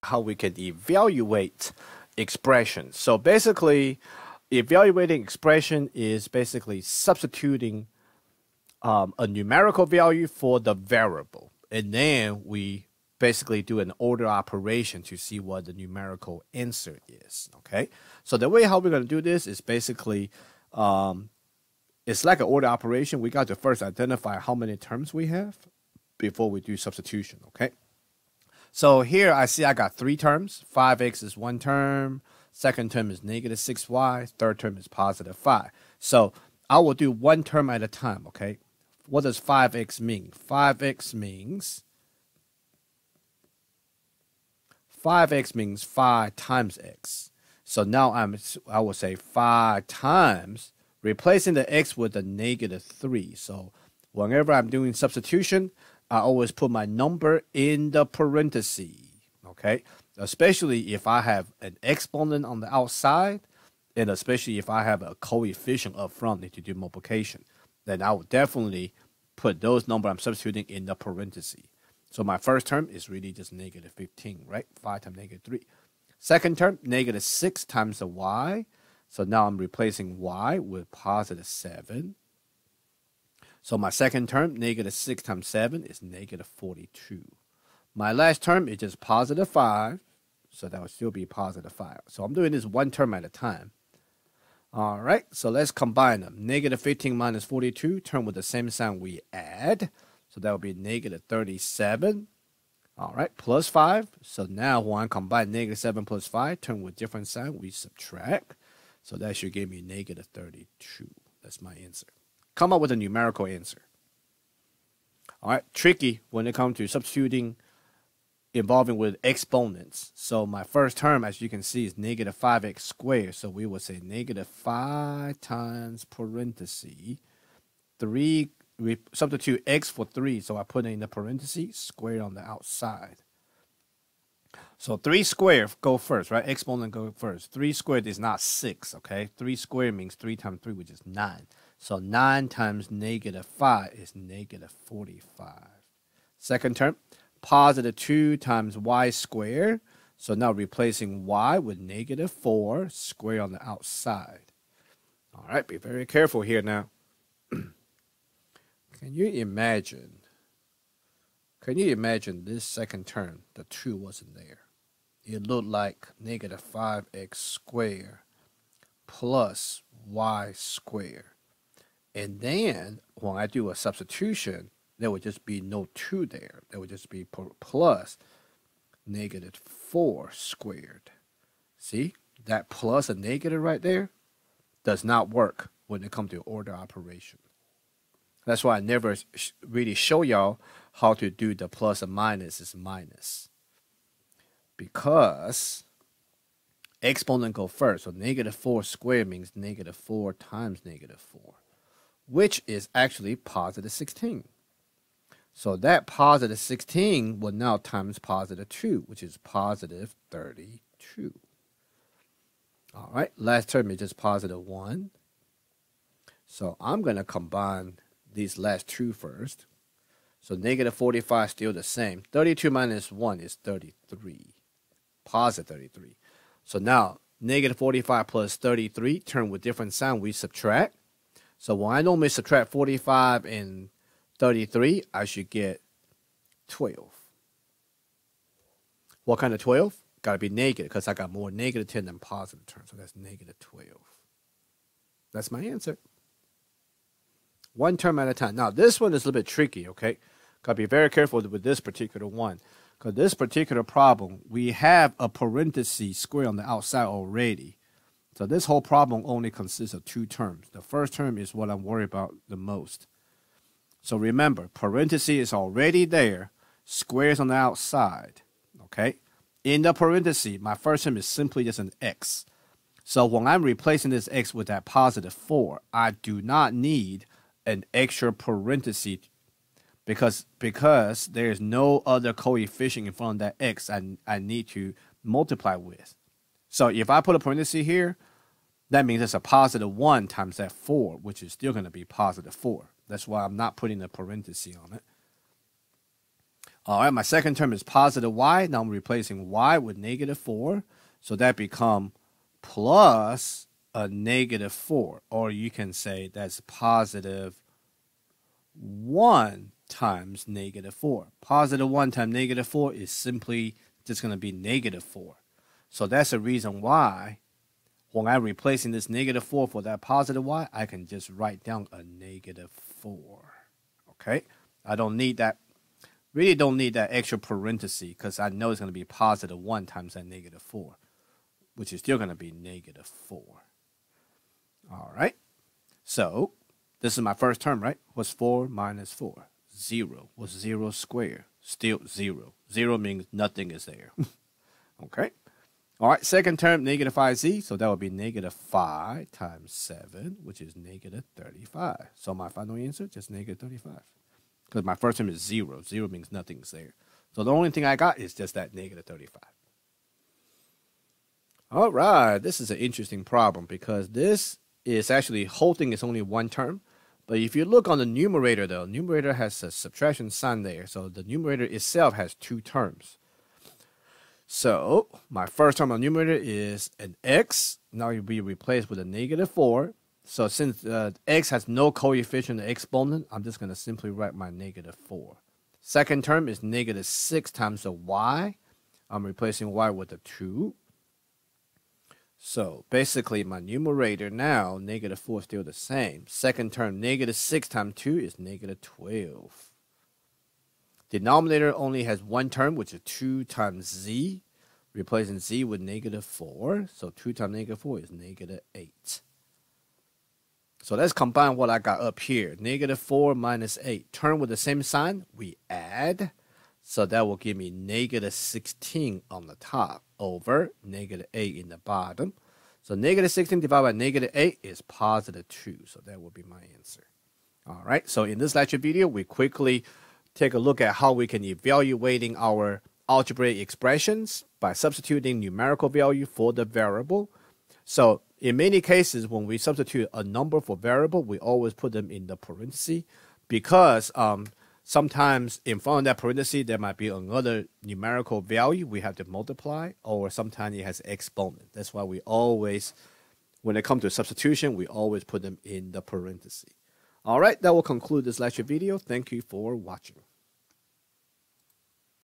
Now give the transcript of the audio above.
how we can evaluate expression. So basically, evaluating expression is basically substituting a numerical value for the variable, and then we basically do an order operation to see what the numerical answer is. Okay, so the way how we're going to do this is basically it's like an order operation. We got to first identify how many terms we have before we do substitution. Okay, so here I see I got 3 terms. 5x is 1 term, second term is negative 6y, third term is positive 5. So I will do 1 term at a time. Okay, what does 5x mean? 5x means 5 times x. So now I will say 5 times, replacing the x with a negative 3. So whenever I'm doing substitution, I always put my number in the parentheses. Okay, especially if I have an exponent on the outside, and especially if I have a coefficient up front to do multiplication, then I will definitely put those numbers I'm substituting in the parentheses. So my first term is really just negative 15, right? 5 times negative 3. Second term, negative 6 times the y. So now I'm replacing y with positive 7. So my second term, negative 6 times 7 is negative 42. My last term is just positive 5. So that will still be positive 5. So I'm doing this 1 term at a time. All right, so let's combine them. Negative 15 minus 42, term with the same sign we add. So that will be negative 37. All right, plus 5. So now when I combine negative 7 plus 5, term with different sign, we subtract. So that should give me negative 32. That's my answer. Come up with a numerical answer. All right, tricky when it comes to substituting involving with exponents. So my first term, as you can see, is negative 5x squared. So we will say negative 5 times parenthesis 3. We substitute x for 3, so I put it in the parentheses, squared on the outside. So 3 squared go first, right? Exponent go first. 3 squared is not 6, okay? 3 squared means 3 times 3, which is 9. So 9 times negative 5 is negative 45. Second term, positive 2 times y squared. So now replacing y with negative 4, squared on the outside. All right, be very careful here now. Can you imagine this second term, the 2 wasn't there? It looked like negative 5x squared plus y squared. And then when I do a substitution, there would just be no 2 there. There would just be plus negative 4 squared. See, that plus a negative right there does not work when it comes to order operation. That's why I never really show y'all how to do the plus and minus is minus. Because exponent go first. So negative 4 squared means negative 4 times negative 4, which is actually positive 16. So that positive 16 will now times positive 2, which is positive 32. All right, last term is just positive 1. So I'm going to combine these last 2 first. So negative 45 is still the same. 32 minus 1 is 33. Positive 33. So now negative 45 plus 33, term with different sign, we subtract. So when I normally subtract 45 and 33, I should get 12. What kind of 12? Got to be negative because I got more negative 10 than positive terms. So that's negative 12. That's my answer. 1 term at a time. Now, this one is a little bit tricky, okay? Got to be very careful with this particular one. Because this particular problem, we have a parenthesis square on the outside already. So this whole problem only consists of 2 terms. The first term is what I'm worried about the most. So remember, parenthesis is already there. Squares on the outside, okay? In the parenthesis, my first term is simply just an x. So when I'm replacing this x with that positive 4, I do not need an extra parenthesis because there is no other coefficient in front of that x I need to multiply with. So if I put a parenthesis here, that means it's a positive 1 times that 4, which is still going to be positive 4. That's why I'm not putting a parenthesis on it. All right, my second term is positive y. Now I'm replacing y with negative 4. So that become plus a negative 4. Or you can say that's positive 1 times negative 4. Positive 1 times negative 4 is simply just going to be negative 4. So that's the reason why when I'm replacing this negative 4 for that positive y, I can just write down a negative 4. Okay? I don't need that. Really don't need that extra parenthesis because I know it's going to be positive 1 times that negative 4, which is still going to be negative 4. All right. So this is my first term, right? What's 4 minus 4? 0. What's 0 squared? Still 0. 0 means nothing is there. Okay. All right. Second term, negative 5z. So that would be negative 5 times 7, which is negative 35. So my final answer, just negative 35. Because my first term is 0. 0 means nothing's there. So the only thing I got is just that negative 35. All right. This is an interesting problem because this is actually, whole thing is only one term. But if you look on the numerator, though, numerator has a subtraction sign there. So the numerator itself has two terms. So my first term on numerator is an x. Now it will be replaced with a negative 4. So since x has no coefficient or exponent, I'm just going to simply write my negative 4. Second term is negative 6 times the y. I'm replacing y with a 2. So basically my numerator now, negative 4 is still the same. Second term, negative 6 times 2 is negative 12. Denominator only has one term, which is 2 times z. Replacing z with negative 4. So 2 times negative 4 is negative 8. So let's combine what I got up here. Negative 4 minus 8. Term with the same sign, we add. So that will give me negative 16 on the top over negative 8 in the bottom. So negative 16 divided by negative 8 is positive 2. So that will be my answer. All right. So in this lecture video, we quickly take a look at how we can evaluating our algebraic expressions by substituting numerical value for the variable. So in many cases, when we substitute a number for variable, we always put them in the parenthesis because sometimes in front of that parenthesis, there might be another numerical value we have to multiply, or sometimes it has exponent. That's why we always, when it comes to substitution, we always put them in the parenthesis. All right, that will conclude this lecture video. Thank you for watching.